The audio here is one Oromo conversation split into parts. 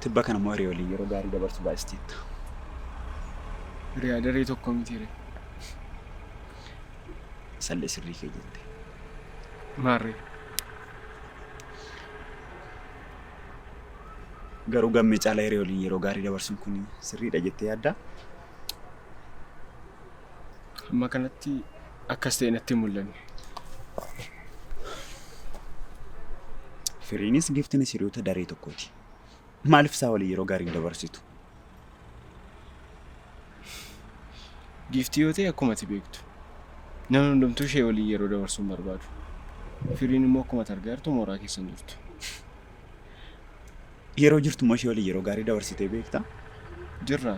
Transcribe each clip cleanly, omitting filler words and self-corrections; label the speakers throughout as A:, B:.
A: Tibba kana moo hiree waliin yeroo gaarii dabarsu baay'isteetta.
B: Hiriyaa daree tokko miti hire.
A: Sallee sirrii kee jette.
B: Maarree.
A: Garuu gammee caalaa hiree waliin yeroo gaarii dabarsuun kun sirriidha jettee yaaddaa?
B: Amma kanatti akkas ta'e natti hin mul'anne.
A: Firiinis giftinis hiriyoota daree tokkooti. Maaliif isaa waliin yeroo gaarii dabarsitu?
B: Giftii yoo ta'e akkuma ati beektu. Namni hundumtuu ishee waliin yeroo dabarsuun barbaadu. Firiin immoo akkuma ati argaa jirtu mooraa keessan jirtu.
A: Yeroo jirtu moo ishee waliin yeroo gaarii dabarsitee beektaa?
B: Jirra.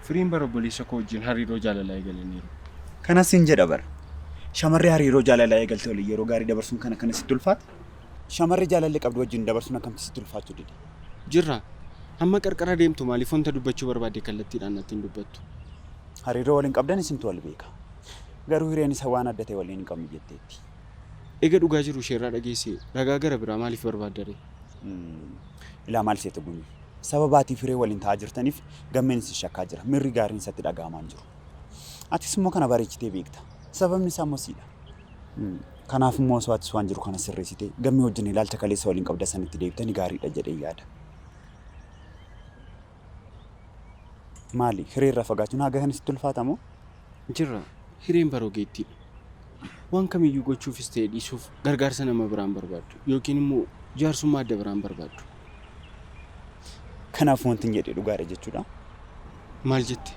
B: Firiin bara obboleessa koo wajjin hariiroo jaalalaa eegalaniiru.
A: Kanas hin jedha bara. Shamarree hariiroo jaalalaa eegalte waliin yeroo gaarii dabarsuun kana sitti ulfaata? Shamarree jaalallee qabdu wajjin dabarsuun akkamitti sitti ulfaachuu dide?
B: Jirra. Amma qarqara deemtu maaliif wanta dubbachuu barbaadde kallattiidhaan natti hin dubbattu?
A: Hariiroo waliin qabdan isintu wal beeka. Garuu hireen isa waan adda ta'e waliin hin qabnu jetteetti.
B: Eega dhugaa jiru isheerraa dhageesse ragaa gara biraa maaliif barbaaddaree?
A: Ilaa maal seeta bunyi? Sababaatiif hiree waliin ta'aa jirtaniif gammeen isin shakkaa jira. Mirri gaariin isatti dhaga'amaa hin jiru. Atis immoo kana bareechitee beekta. Sababni isaa immoo siidha. Kanaaf immoo osoo atis waan jiru kana sirreessitee gammee wajjin ilaalcha kaleessa waliin qabda sanitti deebitanii gaariidha jedhee yaada. Maali? Hiree irraa fagaachuun haga kan sitti ulfaata moo?
B: Jirra. Hireen bara ogeettiidha. Waan kamiyyuu gochuufis ta'e dhiisuuf gargaarsa nama biraan barbaaddu yookiin immoo jaarsummaa adda biraan barbaaddu.
A: Kanaaf wanti hin jedhee dhugaadha jechuudha.
B: Maal jette?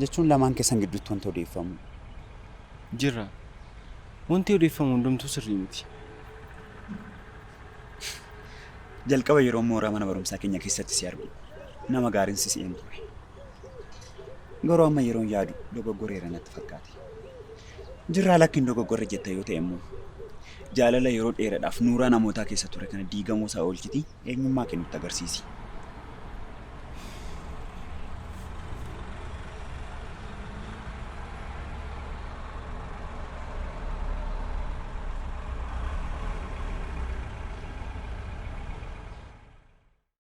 A: Jechuun lamaan keessan gidduutti wanta odeeffamu.
B: Jirra. Wanti odeeffamu hundumtuu sirrii miti.
A: Jalqaba yeroo mooraa mana barumsaa keenya keessatti si argu. Nama gaariin si si'een ture. Garuu amma yeroon yaadu dogoggoreera natti fakkaate. Jirraa lakkiin dogoggorre jetta yoo ta'e immoo jaalala yeroo dheeraadhaaf nuuraa namootaa keessa ture kana diigamuu isaa oolchiti eenyummaa kennutti agarsiisi.